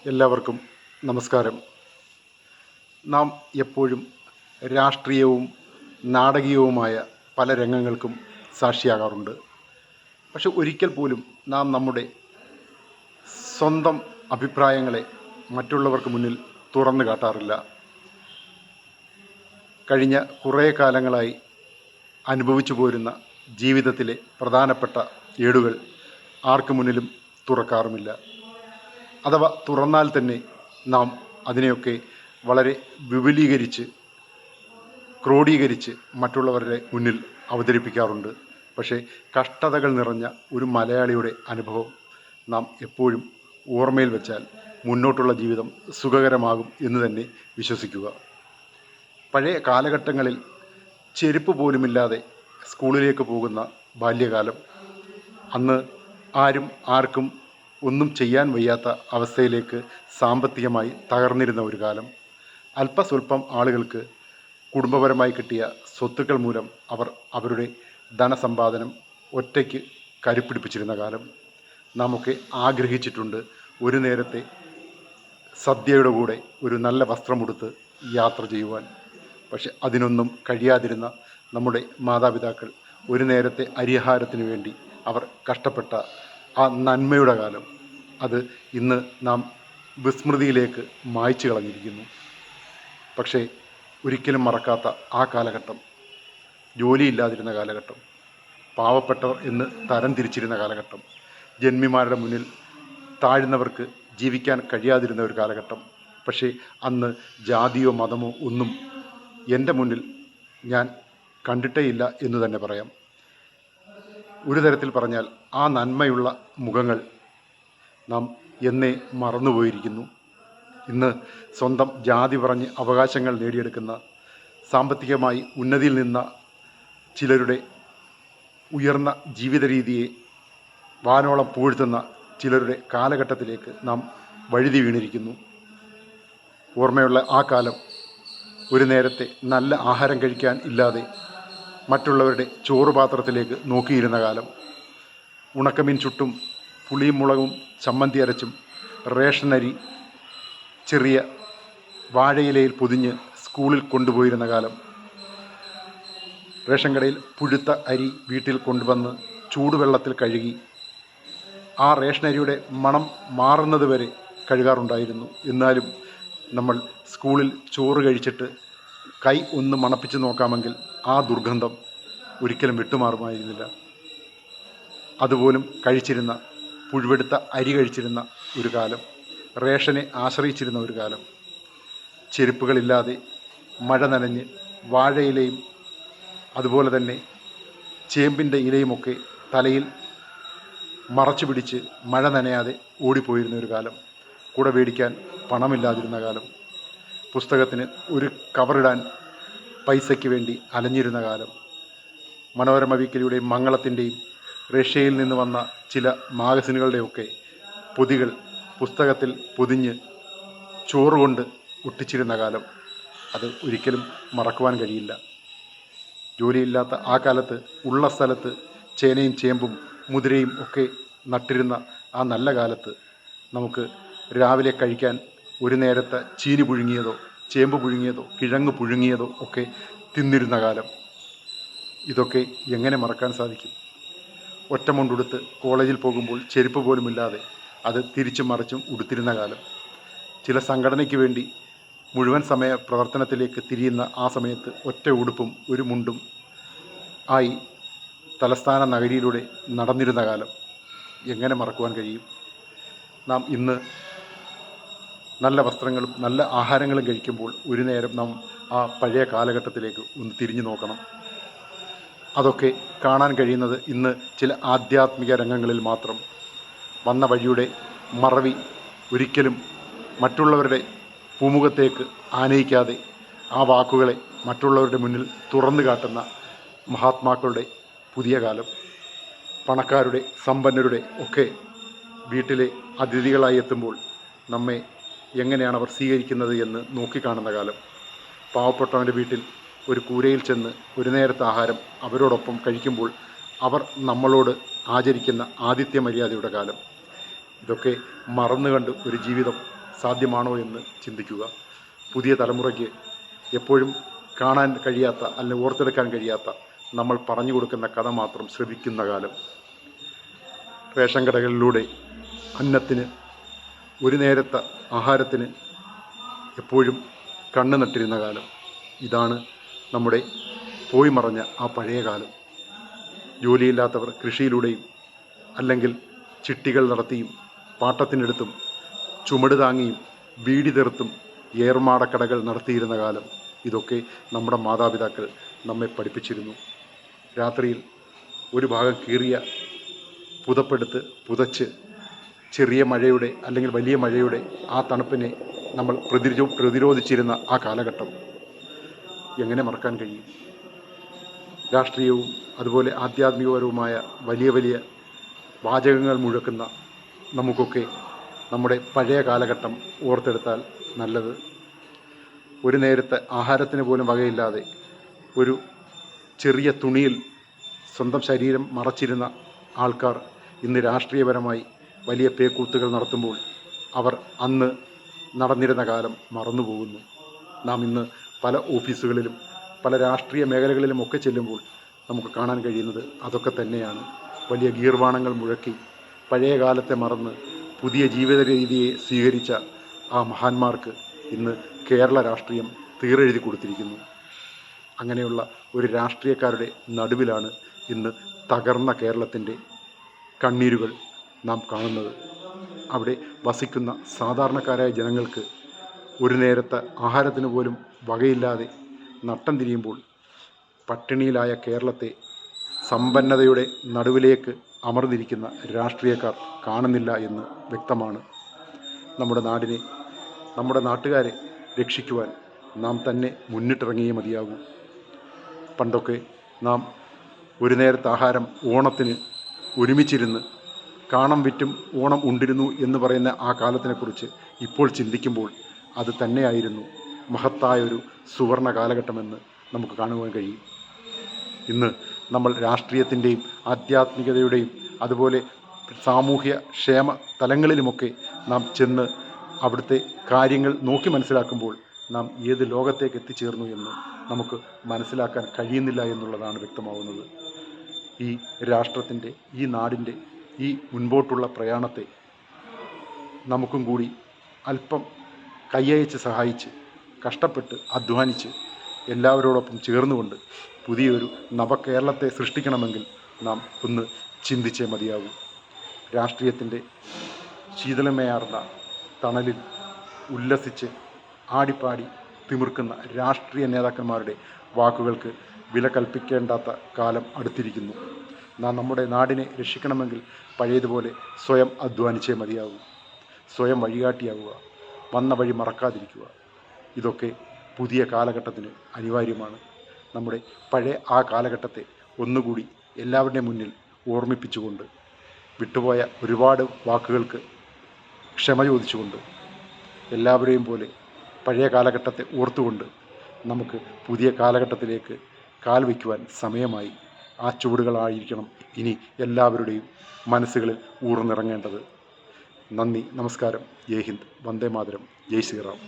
എല്ലാവർക്കും നമസ്കാരം. നാം എപ്പോഴും രാഷ്ട്രീയവും നാടകീയവുമായ പല രംഗങ്ങൾക്കും സാക്ഷിയാകാറുണ്ട്. പക്ഷെ ഒരിക്കൽ പോലും നാം നമ്മുടെ സ്വന്തം അഭിപ്രായങ്ങളെ മറ്റുള്ളവർക്ക് മുന്നിൽ തുറന്നു കാട്ടാറില്ല. കഴിഞ്ഞ കുറേ കാലങ്ങളായി അനുഭവിച്ചു പോരുന്ന ജീവിതത്തിലെ പ്രധാനപ്പെട്ട ഏടുകൾ ആർക്കു മുന്നിലും തുറക്കാറുമില്ല. അഥവാ തുറന്നാൽ തന്നെ നാം അതിനെയൊക്കെ വളരെ വിപുലീകരിച്ച് ക്രോഡീകരിച്ച് മറ്റുള്ളവരുടെ മുന്നിൽ അവതരിപ്പിക്കാറുണ്ട്. പക്ഷേ കഷ്ടതകൾ നിറഞ്ഞ ഒരു മലയാളിയുടെ അനുഭവം നാം എപ്പോഴും ഓർമ്മയിൽ വെച്ചാൽ മുന്നോട്ടുള്ള ജീവിതം സുഖകരമാകും എന്ന് തന്നെ വിശ്വസിക്കുക. പഴയ കാലഘട്ടങ്ങളിൽ ചെരുപ്പ് പോലുമില്ലാതെ സ്കൂളിലേക്ക് പോകുന്ന ബാല്യകാലം, അന്ന് ആരും ആർക്കും ഒന്നും ചെയ്യാൻ വയ്യാത്ത അവസ്ഥയിലേക്ക് സാമ്പത്തികമായി തകർന്നിരുന്ന ഒരു കാലം, അല്പസ്വല്പം ആളുകൾക്ക് കുടുംബപരമായി കിട്ടിയ സ്വത്തുക്കൾ മൂലം അവർ അവരുടെ ധനസമ്പാദനം ഒറ്റയ്ക്ക് കരുപ്പിടിപ്പിച്ചിരുന്ന കാലം, നാമൊക്കെ ആഗ്രഹിച്ചിട്ടുണ്ട് ഒരു നേരത്തെ സദ്യയുടെ കൂടെ ഒരു നല്ല വസ്ത്രമുടുത്ത് യാത്ര ചെയ്യുവാൻ. പക്ഷെ അതിനൊന്നും കഴിയാതിരുന്ന നമ്മുടെ മാതാപിതാക്കൾ ഒരു നേരത്തെ അരിഹാരത്തിന് വേണ്ടി അവർ കഷ്ടപ്പെട്ട ആ നന്മയുടെ കാലം, അത് ഇന്ന് നാം വിസ്മൃതിയിലേക്ക് മായ്ച്ചു കളഞ്ഞിരിക്കുന്നു. പക്ഷേ ഒരിക്കലും മറക്കാത്ത ആ കാലഘട്ടം, ജോലിയില്ലാതിരുന്ന കാലഘട്ടം, പാവപ്പെട്ടവർ എന്ന് തരം തിരിച്ചിരുന്ന കാലഘട്ടം, ജന്മിമാരുടെ മുന്നിൽ താഴ്ന്നവർക്ക് ജീവിക്കാൻ കഴിയാതിരുന്ന ഒരു കാലഘട്ടം. പക്ഷേ അന്ന് ജാതിയോ മതമോ ഒന്നും എൻ്റെ മുന്നിൽ ഞാൻ കണ്ടിട്ടേയില്ല എന്ന് തന്നെ പറയാം. ഒരു തരത്തിൽ പറഞ്ഞാൽ ആ നന്മയുള്ള മുഖങ്ങൾ നാം എന്നേ മറന്നുപോയിരിക്കുന്നു. ഇന്ന് സ്വന്തം ജാതി പറഞ്ഞ് അവകാശങ്ങൾ നേടിയെടുക്കുന്ന, സാമ്പത്തികമായി ഉന്നതിയിൽ നിന്ന ചിലരുടെ ഉയർന്ന ജീവിത രീതിയെ വാനോളം പുകഴ്ത്തുന്ന ചിലരുടെ കാലഘട്ടത്തിലേക്ക് നാം വഴുതി വീണിരിക്കുന്നു. ഓർമ്മയുള്ള ആ കാലം, ഒരു നേരത്തെ നല്ല ആഹാരം കഴിക്കാൻ ഇല്ലാതെ മറ്റുള്ളവരുടെ ചോറുപാത്രത്തിലേക്ക് നോക്കിയിരുന്ന കാലം, ഉണക്കമീൻ ചുട്ടും പുളിയും മുളകും ചമ്മന്തി അരച്ചും റേഷൻ അരി ചെറിയ വാഴയിലയിൽ പൊതിഞ്ഞ് സ്കൂളിൽ കൊണ്ടുപോയിരുന്ന കാലം, റേഷൻ കടയിൽ പുഴുത്ത അരി വീട്ടിൽ കൊണ്ടുവന്ന് ചൂടുവെള്ളത്തിൽ കഴുകി ആ റേഷൻ അരിയുടെ മണം മാറുന്നത് വരെ കഴുകാറുണ്ടായിരുന്നു. എന്നാലും നമ്മൾ സ്കൂളിൽ ചോറ് കഴിച്ചിട്ട് കൈ ഒന്ന് മണപ്പിച്ച് നോക്കാമെങ്കിൽ ആ ദുർഗന്ധം ഒരിക്കലും വിട്ടുമാറുമായിരുന്നില്ല. അതുപോലും കഴിച്ചിരുന്ന, പുഴുവെടുത്ത അരി കഴിച്ചിരുന്ന ഒരു കാലം, റേഷനെ ആശ്രയിച്ചിരുന്ന ഒരു കാലം, ചെരുപ്പുകളില്ലാതെ മഴ നനഞ്ഞ് വാഴയിലയും അതുപോലെ തന്നെ ചേമ്പിൻ്റെ ഇലയുമൊക്കെ തലയിൽ മറച്ചു പിടിച്ച് മഴ നനയാതെ ഓടിപ്പോയിരുന്ന ഒരു കാലം, കൂടെ മേടിക്കാൻ പണമില്ലാതിരുന്ന കാലം, പുസ്തകത്തിന് ഒരു കവറിടാൻ പൈസയ്ക്ക് വേണ്ടി അലഞ്ഞിരുന്ന കാലം, മനോരമ വീക്കിലിയുടെയും മംഗളത്തിൻ്റെയും റഷ്യയിൽ നിന്ന് വന്ന ചില മാഗസിനുകളുടെയൊക്കെ പൊതികൾ പുസ്തകത്തിൽ പൊതിഞ്ഞ് ചോറുകൊണ്ട് ഒട്ടിച്ചിരുന്ന കാലം, അത് ഒരിക്കലും മറക്കുവാൻ കഴിയില്ല. ജോലിയില്ലാത്ത ആ കാലത്ത് ഉള്ള സ്ഥലത്ത് ചേനയും ചേമ്പും മുതിരയും ഒക്കെ നട്ടിരുന്ന ആ നല്ല കാലത്ത് നമുക്ക് രാവിലെ കഴിക്കാൻ ഒരു നേരത്തെ ചീനി പുഴുങ്ങിയതോ ചേമ്പ് പുഴുങ്ങിയതോ കിഴങ്ങ് പുഴുങ്ങിയതോ ഒക്കെ തിന്നിരുന്ന കാലം, ഇതൊക്കെ എങ്ങനെ മറക്കാൻ സാധിക്കും? ഒറ്റമുണ്ടുടുത്ത് കോളേജിൽ പോകുമ്പോൾ ചെരുപ്പ് പോലുമില്ലാതെ അത് തിരിച്ചും മറിച്ചും ഉടുത്തിരുന്ന കാലം, ചില സംഘടനയ്ക്ക് വേണ്ടി മുഴുവൻ സമയ പ്രവർത്തനത്തിലേക്ക് തിരിയുന്ന ആ സമയത്ത് ഒറ്റ ഉടുപ്പും ഒരു മുണ്ടും ആയി തലസ്ഥാന നഗരിയിലൂടെ നടന്നിരുന്ന കാലം എങ്ങനെ മറക്കുവാൻ കഴിയും? നാം ഇന്ന് നല്ല വസ്ത്രങ്ങളും നല്ല ആഹാരങ്ങളും കഴിക്കുമ്പോൾ ഒരു നേരം നാം ആ പഴയ കാലഘട്ടത്തിലേക്ക് ഒന്ന് തിരിഞ്ഞു നോക്കണം. അതൊക്കെ കാണാൻ കഴിയുന്നത് ഇന്ന് ചില ആധ്യാത്മിക രംഗങ്ങളിൽ മാത്രം. വന്ന വഴിയുടെ മറവി ഒരിക്കലും മറ്റുള്ളവരുടെ പൂമുഖത്തേക്ക് ആനയിക്കാതെ ആ വാക്കുകളെ മറ്റുള്ളവരുടെ മുന്നിൽ തുറന്നു കാട്ടുന്ന മഹാത്മാക്കളുടെ പുതിയ കാലം, പണക്കാരുടെ സമ്പന്നരുടെ ഒക്കെ വീട്ടിലെ അതിഥികളായി എത്തുമ്പോൾ നമ്മെ എങ്ങനെയാണ് അവർ സ്വീകരിക്കുന്നത് എന്ന് നോക്കിക്കാണുന്ന കാലം, പാവപ്പെട്ടവൻ്റെ വീട്ടിൽ ഒരു കൂരയിൽ ചെന്ന് ഒരു നേരത്തെ ആഹാരം അവരോടൊപ്പം കഴിക്കുമ്പോൾ അവർ നമ്മളോട് ആചരിക്കുന്ന ആതിഥ്യ മര്യാദയുടെ കാലം, ഇതൊക്കെ മറന്നുകണ്ട് ഒരു ജീവിതം സാധ്യമാണോ എന്ന് ചിന്തിക്കുക. പുതിയ തലമുറയ്ക്ക് എപ്പോഴും കാണാൻ കഴിയാത്ത, അല്ലെങ്കിൽ ഓർത്തെടുക്കാൻ കഴിയാത്ത, നമ്മൾ പറഞ്ഞു കൊടുക്കുന്ന കഥ മാത്രം ശ്രവിക്കുന്ന കാലം, റേഷൻ കടകളിലൂടെ അന്നത്തിന്, ഒരു നേരത്തെ ആഹാരത്തിന് എപ്പോഴും കണ്ണ് നട്ടിരുന്ന കാലം, ഇതാണ് നമ്മുടെ പോയി മറഞ്ഞ ആ പഴയ കാലം. ജോലിയില്ലാത്തവർ കൃഷിയിലൂടെയും അല്ലെങ്കിൽ ചിട്ടികൾ നടത്തിയും പാട്ടത്തിനെടുത്തും ചുമട് താങ്ങിയും ബീഡി തീർത്തും ഏർമാടക്കടകൾ നടത്തിയിരുന്ന കാലം, ഇതൊക്കെ നമ്മുടെ മാതാപിതാക്കൾ നമ്മെ പഠിപ്പിച്ചിരുന്നു. രാത്രിയിൽ ഒരു ഭാഗം കീറിയ പുതപ്പെടുത്ത് പുതച്ച് ചെറിയ മഴയുടെ അല്ലെങ്കിൽ വലിയ മഴയുടെ ആ തണുപ്പിനെ നമ്മൾ പ്രതിരോധിച്ചിരുന്ന ആ കാലഘട്ടം എങ്ങനെ മറക്കാൻ കഴിയും? രാഷ്ട്രീയവും അതുപോലെ ആധ്യാത്മികപരവുമായ വലിയ വലിയ വാചകങ്ങൾ മുഴക്കുന്ന നമുക്കൊക്കെ നമ്മുടെ പഴയ കാലഘട്ടം ഓർത്തെടുത്താൽ നല്ലത്. ഒരു നേരത്തെ ആഹാരത്തിന് പോലും വകയില്ലാതെ ഒരു ചെറിയ തുണിയിൽ സ്വന്തം ശരീരം മറച്ചിരുന്ന ആൾക്കാർ ഇന്ന് രാഷ്ട്രീയപരമായി വലിയ പേക്കൂത്തുകൾ നടത്തുമ്പോൾ അവർ അന്ന് നടന്നിരുന്ന കാലം മറന്നുപോകുന്നു. നാം ഇന്ന് പല ഓഫീസുകളിലും പല രാഷ്ട്രീയ മേഖലകളിലും ഒക്കെ ചെല്ലുമ്പോൾ നമുക്ക് കാണാൻ കഴിയുന്നത് അതൊക്കെ തന്നെയാണ്. വലിയ ഗീർവാണങ്ങൾ മുഴക്കി പഴയ കാലത്തെ മറന്ന് പുതിയ ജീവിത രീതിയെ സ്വീകരിച്ച ആ മഹാന്മാർക്ക് ഇന്ന് കേരള രാഷ്ട്രീയം തീരെഴുതി കൊടുത്തിരിക്കുന്നു. അങ്ങനെയുള്ള ഒരു രാഷ്ട്രീയക്കാരുടെ നടുവിലാണ് ഇന്ന് തകർന്ന കേരളത്തിൻ്റെ കണ്ണീരുകൾ നാം കാണുന്നത്. അവിടെ വസിക്കുന്ന സാധാരണക്കാരായ ജനങ്ങൾക്ക് ഒരു നേരത്തെ ആഹാരത്തിന് പോലും വകയില്ലാതെ നട്ടം തിരിയുമ്പോൾ പട്ടിണിയിലായ കേരളത്തെ സമ്പന്നതയുടെ നടുവിലേക്ക് അമർന്നിരിക്കുന്ന രാഷ്ട്രീയക്കാർ കാണുന്നില്ല എന്ന് വ്യക്തമാണ്. നമ്മുടെ നാടിനെ, നമ്മുടെ നാട്ടുകാരെ രക്ഷിക്കുവാൻ നാം തന്നെ മുന്നിട്ടിറങ്ങിയേ മതിയാകൂ. പണ്ടൊക്കെ നാം ഒരു നേരത്തെ ആഹാരം ഓണത്തിന് ഒരുമിച്ചിരുന്ന് കാണം വിറ്റും ഓണം ഉണ്ടിരുന്നു എന്ന് പറയുന്ന ആ കാലത്തിനെക്കുറിച്ച് ഇപ്പോൾ ചിന്തിക്കുമ്പോൾ അത് തന്നെയായിരുന്നു മഹത്തായൊരു സുവർണ കാലഘട്ടമെന്ന് നമുക്ക് കാണുവാൻ കഴിയും. ഇന്ന് നമ്മൾ രാഷ്ട്രീയത്തിൻ്റെയും ആധ്യാത്മികതയുടെയും അതുപോലെ സാമൂഹ്യ ക്ഷേമ തലങ്ങളിലുമൊക്കെ നാം ചെന്ന് അവിടുത്തെ കാര്യങ്ങൾ നോക്കി മനസ്സിലാക്കുമ്പോൾ നാം ഏത് ലോകത്തേക്ക് എത്തിച്ചേർന്നു എന്ന് നമുക്ക് മനസ്സിലാക്കാൻ കഴിയുന്നില്ല എന്നുള്ളതാണ് വ്യക്തമാവുന്നത്. ഈ രാഷ്ട്രത്തിൻ്റെ, ഈ നാടിൻ്റെ ഈ മുൻപോട്ടുള്ള പ്രയാണത്തെ നമുക്കും കൂടി അല്പം കൈയയച്ച് സഹായിച്ച് കഷ്ടപ്പെട്ട് അധ്വാനിച്ച് എല്ലാവരോടൊപ്പം ചേർന്നുകൊണ്ട് പുതിയൊരു നവകേരളത്തെ സൃഷ്ടിക്കണമെങ്കിൽ നാം ഒന്ന് ചിന്തിച്ചേ മതിയാകൂ. രാഷ്ട്രീയത്തിൻ്റെ ശീതളമയാർന്ന തണലിൽ ഉല്ലസിച്ച് ആടിപ്പാടി തിമിർക്കുന്ന രാഷ്ട്രീയ നേതാക്കന്മാരുടെ വാക്കുകൾക്ക് വില കൽപ്പിക്കേണ്ടാത്ത കാലം അടുത്തിരിക്കുന്നു. നാം നമ്മുടെ നാടിനെ രക്ഷിക്കണമെങ്കിൽ പഴയതുപോലെ സ്വയം അധ്വാനിച്ചേ മതിയാകൂ. സ്വയം വഴികാട്ടിയാവുക, വന്ന വഴി മറക്കാതിരിക്കുക. ഇതൊക്കെ പുതിയ കാലഘട്ടത്തിന് അനിവാര്യമാണ്. നമ്മുടെ പഴയ ആ കാലഘട്ടത്തെ ഒന്നുകൂടി എല്ലാവരുടെയും മുന്നിൽ ഓർമ്മിപ്പിച്ചുകൊണ്ട്, വിട്ടുപോയ ഒരുപാട് വാക്കുകൾക്ക് ക്ഷമ ചോദിച്ചുകൊണ്ട്, എല്ലാവരെയും പോലെ പഴയ കാലഘട്ടത്തെ ഓർത്തുകൊണ്ട് നമുക്ക് പുതിയ കാലഘട്ടത്തിലേക്ക് കാൽ വയ്ക്കുവാൻ സമയമായി. ആ ചുവടുകളായിരിക്കണം ഇനി എല്ലാവരുടെയും മനസ്സുകളിൽ ഊർന്നിറങ്ങേണ്ടത്. നന്ദി, നമസ്കാരം, ജയ് ഹിന്ദ്, വന്ദേ മാതരം, ജയ് ശ്രീറാം.